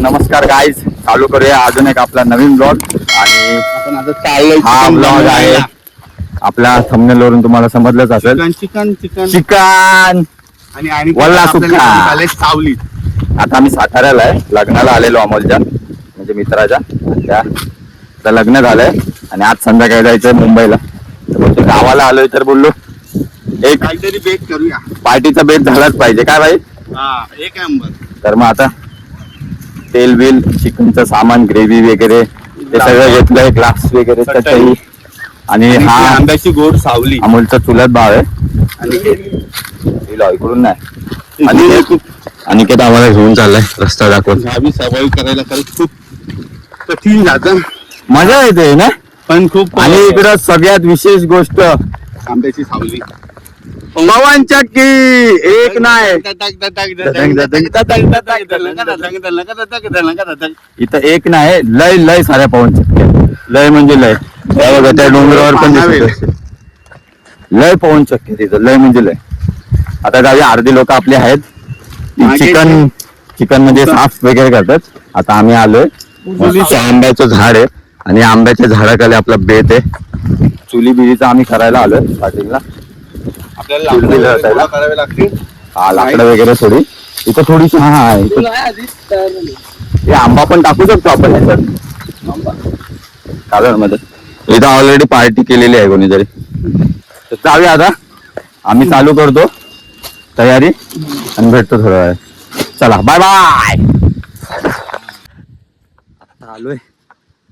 नमस्कार गाईज, चालू करूया अजून एक आपला नवीन ब्लॉग. आणि आपण आता चाललोय हा ब्लॉग आहे आपल्या थंबनेल वरून तुम्हाला समजलंच असेल. चिकन चिकन चिकन आणि वल्ला सुक्का. आले सावली. आता आम्ही साताऱ्याला आहे, लग्नाला आलेलो अमोलच्या म्हणजे मित्राच्या. त्या लग्न झालंय आणि आज संध्याकाळी जायचंय मुंबईला. तर बोलतो गावाला आलोय तर बोललो एक काहीतरी बेट करूया. पार्टीचा बेत झालाच पाहिजे काय भाई. हा एक नंबर. तर मग आता तेल बिल चिकनचं सामान ग्रेव्ही वगैरे ते सगळं घेतलंय, ग्लास वगैरे चटई. आणि हा आंब्याची गोड सावली. अमोलचा चुलत भाव आहे. आणि इकडून नाही अनिकेत आम्हाला घेऊन चाललाय रस्ता दाखवत. आम्ही सर्वाइव्ह करायला खरंच खूप कठीण जातं, मजा येते ना. पण खूप. आणि इकडं सगळ्यात विशेष गोष्ट आंब्याची सावली. पवन चक्की एक नाही. इथं एक नाही, लय लय साऱ्या पवन चक्की. लय म्हणजे लय. त्या डोंगरावर पण लय पवन चक्की तिथं, लय म्हणजे लय. आता गावी अर्धी लोक आपली आहेत चिकन म्हणजे साफ वगैरे करतात. आता आम्ही आलोय, आंब्याचं झाड आहे आणि आंब्याच्या झाडाखाली आपला बेत आहे. चुली बिलीचा आम्ही करायला आलोय स्टार्टिंगला. आपल्याला करावे लागतील. हा लाकडं वगैरे थोडी इथं थोडीशी. हा हे आंबा पण टाकू शकतो आपण याच्यात कालवण मध्ये. इथं ऑलरेडी पार्टी केलेली आहे कोणीतरी. तर जाऊया आता, आम्ही चालू करतो तयारी आणि भेटतो थोड्या वेळ. चला बाय बाय. आता आलोय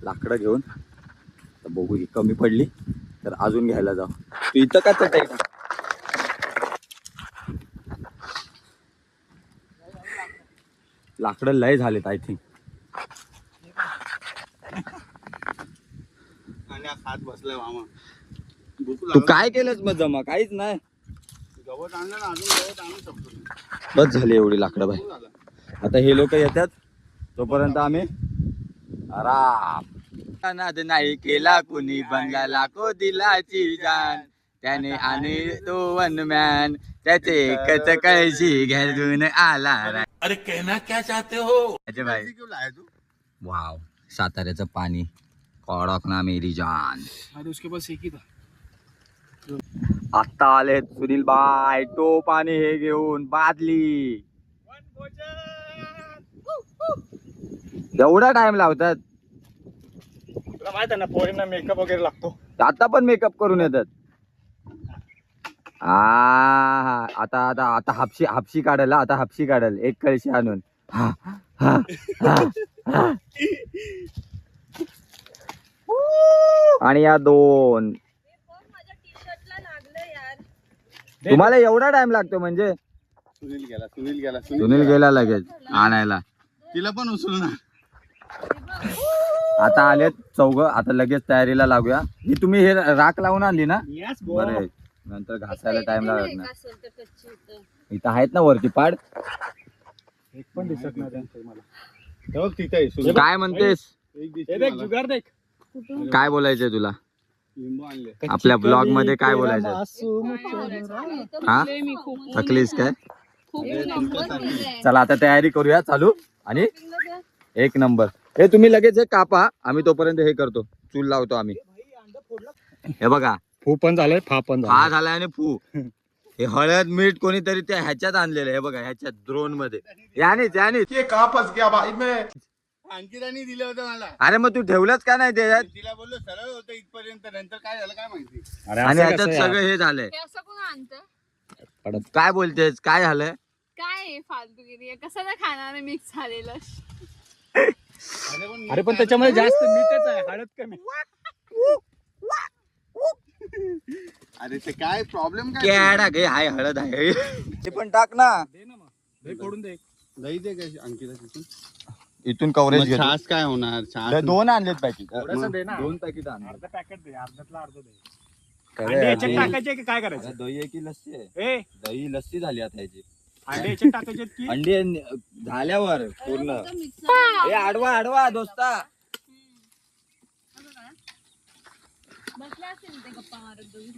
लाकडं घेऊन. तर बघू ही कमी पडली तर अजून घ्यायला जाऊ. तू इथं का चटई लाकडं लय झालेत आय थिंक. आणि हात बसलाय मामा. तू काय केलंस मग जमा? काहीच नाही. गवत आणलं ना, अजून गवत आणू शकतो. बस झाली एवढी लाकडं बाई. आता हे लोक येतात तोपर्यंत आम्ही आराम. नाद नाही केला कुणी बनला लाखो दिलाची जान. त्याने आणि तो वनमॅन त्याचे एकच कळशी घेऊन आला. अरे कहना क्या चाहते हो? अजय भाई वाव, साताऱ्याचं पाणी कडक ना मेरी जान. अरे उसके पास एक ही था. आता आले सुनील बाय टोप आणि हे घेऊन बादली. एवढा टाइम लावतात. तुला माहित आहे ना, पोरींना मेकअप वगैरे लागतो. आता पण मेकअप करून येतात. आता आता आता हापशी काढायला. आता हापशी काढायला एक कळशी आणून. आणि या दोन. तुम्हाला एवढा टाइम लागतो म्हणजे? सुनील गेला लगेच आणायला. तिला पण उचलू ना. आता आलेत चौघ. आता लगेच तयारीला लागूया. ही तुम्ही हे राख लावून आणली ना? बरं, नंतर घासायला टाइम लागत ना. इथं आहेत ना वरती पाड. एक पण दिसत नाही मला. तिथे काय म्हणतेस? जुगार देख. काय बोलायचंय तुला? लिंबू आणले आपल्या ब्लॉग मध्ये काय बोलायचं? हा थकलीस काय? चला आता तयारी करूया चालू. आणि एक नंबर. हे तुम्ही लगेच हे कापा, आम्ही तोपर्यंत हे करतो. चूल लावतो आम्ही. हे बघा, फू पण झालंय, फा पण हा झालाय आणि फू. हे हळद मीठ कोणीतरी त्या ह्याच्यात आणलेलं. हे बघा ह्याच्यात ड्रोन मध्ये. यानेच कहाँ फंस गया भाई मैं? अंकितानी दिलं होतं मला. अरे मग तू ठेवलंच का नाही त्याच्यात? तिला बोललो सरळ होतं इथपर्यंत, नंतर काय झालं काय माहिती. आणि ह्याच्यात सगळं हे झालंय. काय बोलतेस? काय झालंय? काय फालतूगिरी आहे? कसं ना खाणार मिक्स झालेलं. अरे पण त्याच्यामध्ये जास्त मीठच आहे, हळद कमी. अरे ते काय प्रॉब्लेम काय? घे हाय हळद आहे. ते पण टाक ना. दे ना मग. दही फोडून दे. दही दे काय अंकिता तिथून. इथून कव्हरेज घे. छास काय होणार? छास दोन आणलेत पॅकेट. दोन पॅकेट आणले. अर्धा पॅकेट दे, अर्ध्यातला अर्ध दे. अंडे याच्यात टाकायचे की काय करायचं? दही आहे की लस्सी आहे? दही लस्सी झाली आता याची. अंडे याच्यात टाकायचे की अंडे झाल्यावर पूर्ण. हे आडवा आडवा दोस्ता. बसला असेल ते गप्पा मारत दोघी.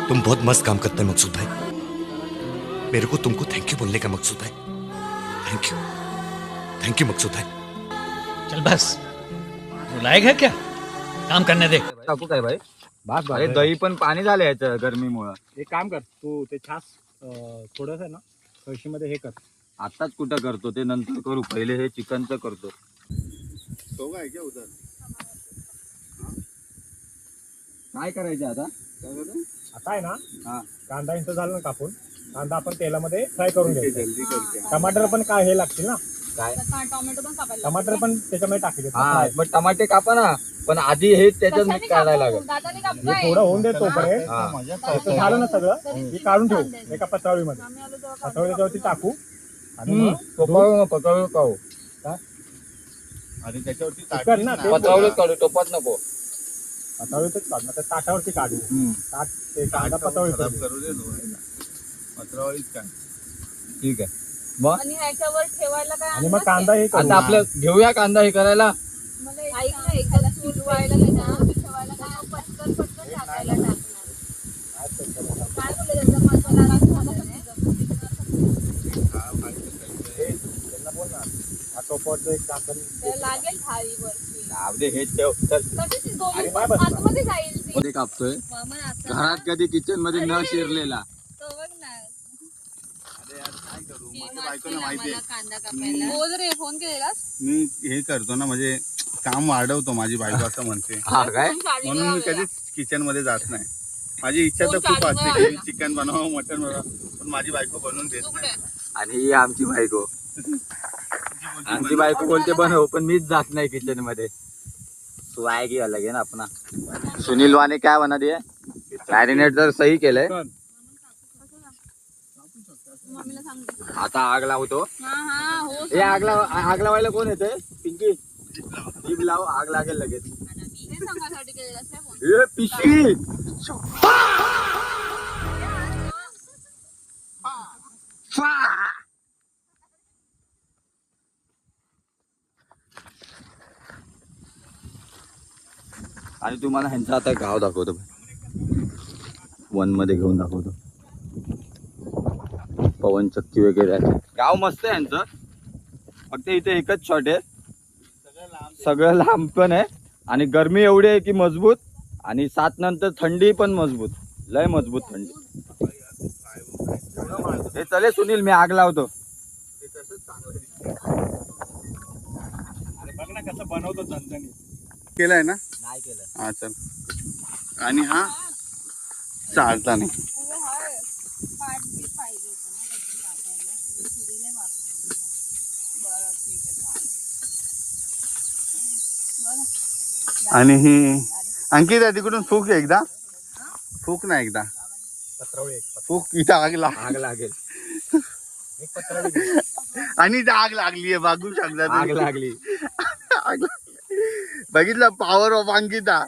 तुम बहुत मस्त काम करते हैं मकसूद भाई. मेरे को तुमको थैंक यू बोलने का मकसूद है. थैंक यू मकसूद है. चल बस रुलाएगा क्या काम करने दे. टाकू काय भाई? बस अरे दही पण पाणी झालं याचं गरमीमुळं. एक काम कर तू ते छास थोडस ना कळशीमध्ये हे कर. आताच कुठं करतो ते नंतर करू, पहिले हे चिकनचं करतो. काय करायचं आता? आता आहे ना हा. कांदा इंच झाला ना कापून, कांदा आपण तेलामध्ये फ्राय करून घ्यायचा. टमाटर पण काय हे लागतील ना, काय? टोमॅटो पण कापायला टमाटर पण त्याच्यामध्ये टाकायचे. हा मग टमाटे कापा ना, पण आधी हे त्याच्यात मिक्स करायला लागेल. दादाने कापू हे थोडं होऊन दे तोपर्यंत. हा. हे झालं ना सगळं, हे काढून ठेवू एका पत्रावळीमध्ये. आम्ही आलो तेव्हा पत्रावळीच्यावरती टाकू आणि मग पकावू खाऊ आणि त्याच्यावरती चिकन ना ते पत्रावळीत काढू, टोपात नको. पत्रावळीतच काढ ना, त्या ताटावरती काढू. ताट ते कांदा पत्रावळी करू दे पत्रावळीच काय. ठीक आहे. मग आणि ह्याच्यावर ठेवायला काय आणि मग कांदा हे करू. आता आपलं घेऊया कांदा हे करायला. मला ऐक ना, एखादा शिजवायला त्याच्यावरती ठेवायला काय पटकन टाकायला टाकणार. काय बोलले त्याचा मसाला त्यांना बोल ना, हा टोपावरचं एक झाकण. लागेल थाळीवरती. जाऊ दे, हे ठेव. चल. कशी शिजवली आणि पण बाय बस. आतमध्ये जाईल ती. मध्ये कापतोय मामा असं घरात कधी किचन मध्ये न शिरलेला. तो बघ ना. काय करू ती माझ्या मागतील बायकोला माहिती आम्हाला आहे. कांदा कापायला. हो जर फोन केलेलास मी हे करतो ना, म्हणजे काम वाढवतो माझी बायको असं म्हणते. हा काय? म्हणून मी कधीच किचन मध्ये जात नाही. माझी इच्छा तर खूप असते की चिकन बनवावं, मटन बनवावं, पण माझी बायको बनवून देत नाही. आणि ही आमची बायको. आमची बायको बोलते बनव, पण मीच जात नाही किचन मध्ये. स्वॅग ही अलग आहे ना अपना. सुनील वाने क्या बना दिया? मॅरिनेट तर सही केलंय. मम्मीला सांगते. आता आग लावतो. हा हो हे आग लावायला कोण येते? पिंकी जीभ लाव, आग लागेल लगेच. हे सांगायसाठी केलेलास काय फोन. ए पिशवी. आणि तुम्हाला ह्यांचा आता गाव दाखवतो, वन मध्ये घेऊन दाखवतो. पवन चक्की वगैरे आहे. गाव मस्त आहे यांचं, फक्त इथे एकच शॉट आहे. सगळं लांब पण आहे आणि गरमी एवढी आहे की मजबूत, आणि 7 नंतर थंडी पण मजबूत, लय मजबूत थंडी. हे चले सुनील, मी आग लावतो. अरे बघ ना कसं बनवतो झणझणीत. केलंय ना. नाही केलं. हा चल. आणि हा चालता नाही. पाठ बी पाहिजे होतं ना त्याची कापायला. सुरीला वापरायचं. बरं ठीक आहे चालेल. आणि ही अंकिता तिकडून फूक एकदा, फूक ना एकदा, पत्रावळी एक फूक. इथं आग लाग. आग लागेल. एक पत्रावळी घे. आणि इथं आग लागलीये, बघू शकता आग तुम्ही. लागली. आग लागली. बघितलं पॉवर ऑफ अंकिता.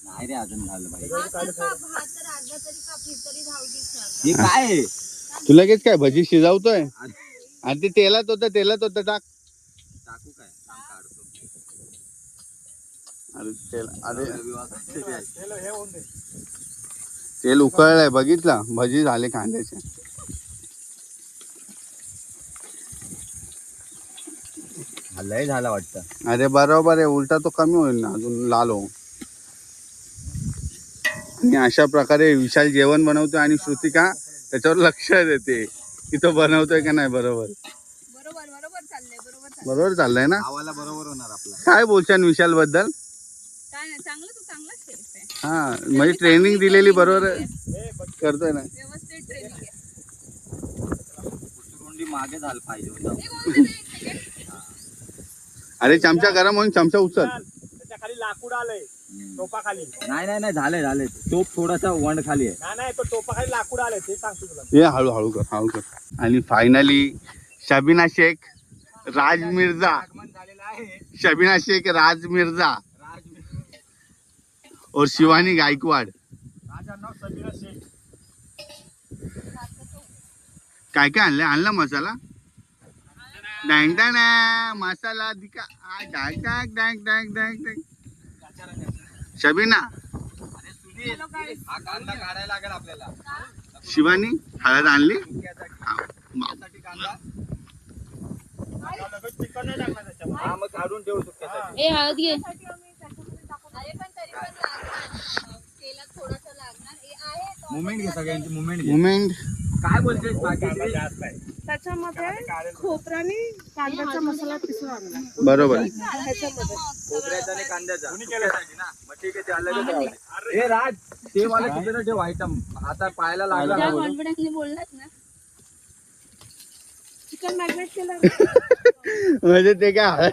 नाही रे, अजून झालं पाहिजे. भात तर अर्धा तरी कापली तरी धावलीच ना. हे काय आहे? तू लगेच काय भजी शिजवतोय? आणि ते तेलात होतं टाक. टाकू काय? थांब काढतो. अरे तेल, अरे तेल हे होऊन दे. तेल उकळलंय, बघितलं? भजी झाले कांद्याचे. लय झाला वाटतं. अरे बरोबर आहे, उलटा तो कमी होईल ना, अजून लाल हो. आणि अशा प्रकारे विशाल जेवण बनवतोय आणि श्रुतिका त्याच्यावर लक्ष देते की तो बनवतोय का नाही बरोबर. बरोबर चाललंय. बरोबर चाललंय ना. आवाला बरोबर होणार आपला. काय बोलशान विशाल बद्दल? काय नाही, चांगलं तू चांगला शेफ आहे. हा म्हणजे ट्रेनिंग दिलेली बरोबर करतोय ना. व्यवस्थित ट्रेनिंग आहे. उचलुंडी मागे झालं पाहिजे होतं. अरे चमचा गरम होऊन चमचा उचल. त्याच्या खाली लाकूड आलंय टोपा खाली. नाही झाले तोप थोडासा वंड खाली आहे. नाही तो टोपा खाली लाकूड आलंय ते सांगतो तुला. हे हळू कर. आणि फायनली शबीना शेख, राज मिर्झा, शबीना शेख, राज मिर्झा और शिवानी गायकवाड. माझं नाव सबीना शेख. काय आणला मसाला. डँग डँग मसाला दिका. डँग डँग डँग डँग डँग डँग. शबीना शिवानी हळद आणली. ए हळद घे. अरे पण तरी पण लागणार. तेलात थोडंसं लागणार. हे आहे तो. मुवमेंट घे सगळ्यांची मुवमेंट मुमेंट काय बोलतेस जास्त आहे. त्याच्यामध्ये खोबरा आणि कांद्याचा मसाला पिसून आणला. बरोबर आहे. खोबऱ्याचा आणि कांद्याचा कोणी केलं? मग ठीक आहे ते अलगच राहू दे. हे राज ते मला तिकडे ठेव आयटम आता पाहायला लागला ज्या ना बोलून. कॉन्फिडन्सने बोललात ना. चिकन मॅरिनेट केलं. म्हणजे ते काय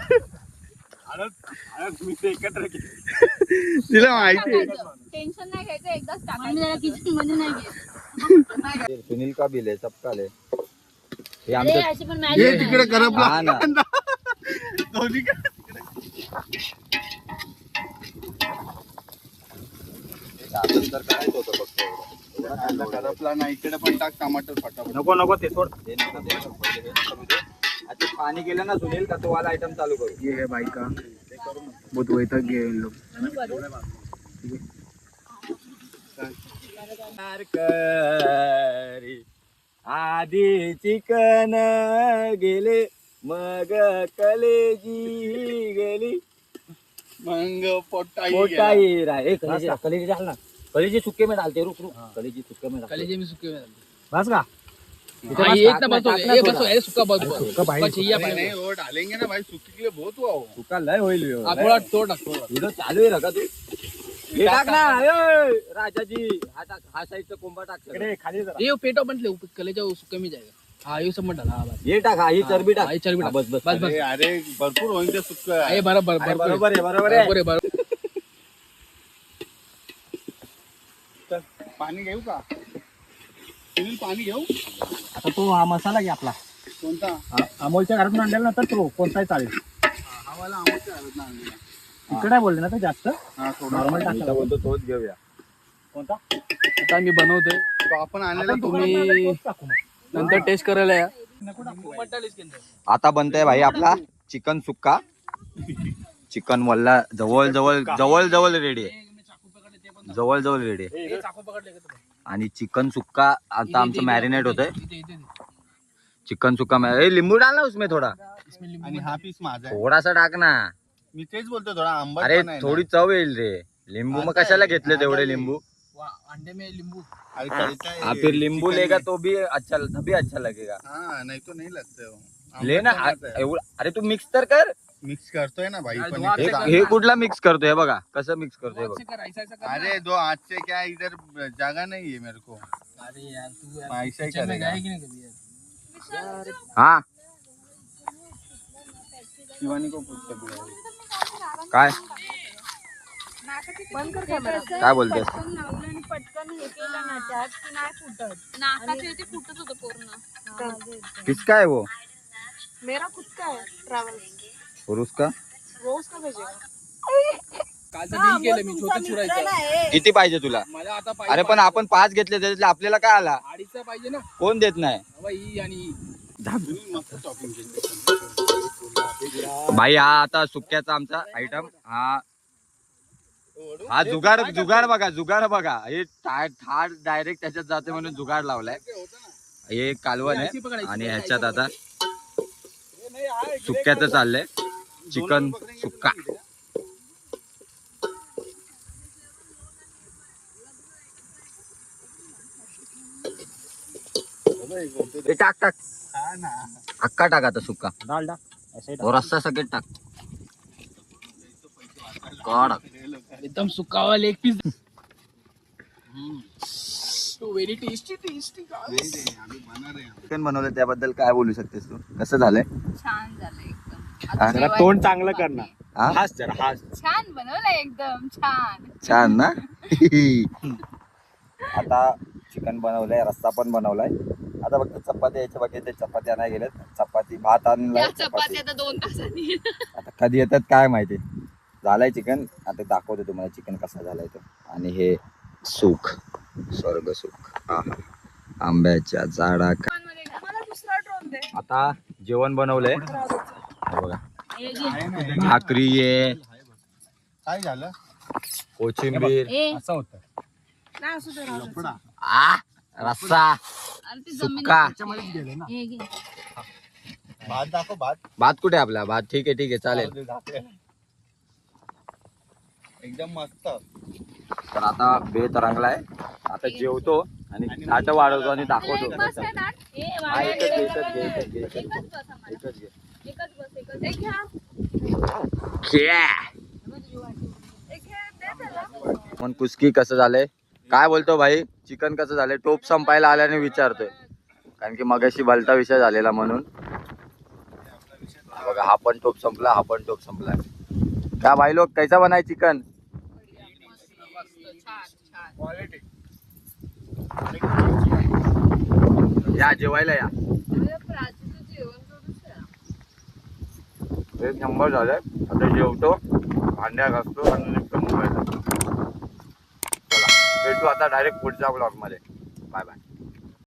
हळद मी ते एकत्र केलं. तिला माहिती आहे. टेन्शन नाही घ्यायचं. एकदाच टाकायचं. किचन मध्ये नाही घ्यायचं. सुनील का बिल आहे सबका ले हे अरे आमचं अशी पण हे मॅजिक तिकडे करपला हा ना दोन्ही साधन तर करायचं होतं फक्त कांदा करपला ना. इकडे पण टाक टमाटर फटाफट. नको नको ते सोड. हे नको ते नको, पहिले हे करू दे. आता पाणी गेलं ना सुनील का तो वाला आयटम चालू करू. ये है भाई का बहुत वैतक गए इन लोग. आधी चिकन गेले मग कलेजी गेली मग पोटाई पोटाई राय कलेजी डाल ना. कलेजी सुक्के में डालते रुक रुक कलेजी सुक्के में डालते. कलेजे में सूखे में बस का हाँ, ये इतना बस हो गया. ये बस हो गया. सूखा बहुत बहुत चाहिए नहीं नहीं वो डालेंगे ना भाई. सूखी के लिए बहुत हुआ वो. सुक्का लय होईल ह्यो. आप थोड़ा तोड़ टाक थोड़ा. व्हिडिओ चालू आहे का तू हे टाक ना. ए, राजाजी हा टाक हा साईडचा कोंबा टाक सगळं. इकडे खाली जरा. ये पेटो बंद ले कलेजा सूखे में जाएगा. हाँ ये सब मत डाला. हाँ बस हे टाक हा ही चरबी टाक. हाँ, ये चर्बी हा, डाल. बस बस बस अरे अरे भरपूर होईल ते सुक्क. ये बराबर अरे, बराबर बरोबर आहे बरोबर आहे. बराबर बराबर. पाणी घेऊ का सुनील? पाणी घेऊ. आता तो हा मसाला घे आपला. कोणता? अमोलच्या घरातून आणलेला ना तर तो कोणताही चालेल. हवाला आमच्या घरात आणलेला. इकडे बोलले ना ते जास्त हा थोडा. नॉर्मल मी तर टाकला. बोलतो तोच घेऊया. कोणता आता मी बनवतोय. तो आपण आणलेला आपण तुम्ही- तुम्ही तोच टाकू मग. नंतर टेस्ट करायला या. नको टाकू. मत डाल इसके अंदर. आता बनतोय भाई आपला चिकन सुक्का. चिकन वल्ला जवळ जवळ जवळ जवळ रेडी आहे. जवळ जवळ रेडी आहे. ये चाकू पकड़ लेगा तो. आणि चिकन सुक्का आता आमचं मॅरिनेट होतंय. इधर चिकन सुक्का लिंबू डाल ना उसमें थोड़ा इसमें लिंबू आणि हा पीस माझा आहे. थोडासा टाक ना. मी तेच बोलतो थोडा आंबट अरे पण आहे ना. थोडी चव येईल रे. लिंबू मग कशाला घेतले तेवढे लिंबू. अंडे में लींबू. अरे तळता है. हाँ फिर नींबू लेगा तो भी अच्छा तभी अच्छा लगेगा. हाँ नहीं तो नहीं लगता वो. ले ना अरे तू मिक्स तर कर. मिक्स करतोय ना भाई. अरे पण दो हाथ हे से का- कर. हे कुठला मिक्स करतोय हे बघा कसं मिक्स करतोय ऐसे बघ. कर ऐसा ऐसा कर. अरे दो हाथ से क्या इधर जगह नहीं है मेरे को. अरे यार तू ऐसा ही किचन में करेगा. गया कि नहीं कभी यार. हा शिवानी को पूछते बुलाओ. काय बंद कर कॅमेरा. काय बोलतेस. पटकन लावलं आणि पटकन हे केलं ना त्यात की नाही फुटत. नाकाचे इथे फुटत होतं पूर्ण. किसका है वो मेरा खुद का है ट्रॅव्हल. और उसका रोज का भेजेगा. कालचं बिल केलं मी छोटं चुरायचं. किती पाहिजे तुला. मला आता अरे पण आपण 5 घेतले त्याच्यातले आपल्याला काय आला. अडीचचा पाहिजे ना. कोण देत नाही. बाबा ही आणि मस्त टॉपिंग केली. भाई हा आता सुक्याचा आमचा आयटम. हा जुगार जुगार बघा जुगार बघा. हे थाट डायरेक्ट त्याच्यात जाते म्हणून जुगार लावलाय. हे कालवण आहे आणि ह्याच्यात आता सुक्याचं चाललंय चिकन सुक्का. हे टाक टाक हा ना. अक्का टाक आता सुक्का डाल डाल. ऐसे ही डाल. और रस्सा सगळं टाक. कडक एकदम सुका हुआ लेग पीस. तो व्हेरी टेस्टी टेस्टी. अभी बना रहे हैं. चिकन बनवलं त्याबद्दल काय बोलू शकतेस तू. कसं झालंय. छान झालं एकदम. हा? आता जरा जेवायला तोंड चांगलं कर ना. हा? हास जरा हास. छान बनवलंय एकदम छान. छान ना. आता चिकन बनवलंय रस्सा पण बनवलाय. आता फक्त चपाती यायच्या बाकी ते चपात्या नाही गेल्यात. चपाती भात आणलाय. या चपाती आता 2 तासांनी. आता कधी येतात काय माहिती. झालाय चिकन. आता दाखवतो तुम्हाला चिकन कसा झालाय तो. आणि हे सुख स्वर्ग सुख आंब्याच्या झाडा. मला दुसरा ड्रोन दे. आता जेवण बनवलंय हे बघा. हे घे. भाकरी आहे. काय झालं? कोथिंबीर असं होतं. नाही असू दे राहू दे. रस्सा आणि ती जमिनीत हे घे. भात दाखव भात भात कुठे आपला भात ठीक आहे चालेल. एकदम मस्त. तर आता बेत रंगलाय. आता जेवतो आणि ताट वाढवतो आणि दाखवतो. एक बस आहे ना? हे हा, वाढायला एकच घे, एवढं एकच घे, वेळ. एकच घे, एकच एकच बस आम्हाला. एकच घे. एकच बस एकच. एक घ्या. एक घ्या, दे त्याला. पण कुस्की कसं झालंय काय बोलतो भाई? चिकन कसं झालंय? टोप संपायला आल्याने विचारतोय कारण की मगाशी भलता विषय झालेला म्हणून. बघा हा पण टोप संपला, हा पण टोप संपला. क्या भाई लोग कैसा बनाय चिकन? या जेवायला या. अरे प्राचीचं जेवण करूच आहे. एक नंबर झालाय. आता जेवतो, भांड्या घासतो आणि निघतो मुंबईला. चला भेटू आता डायरेक्ट पुढच्या ब्लॉग मध्ये. Bye bye.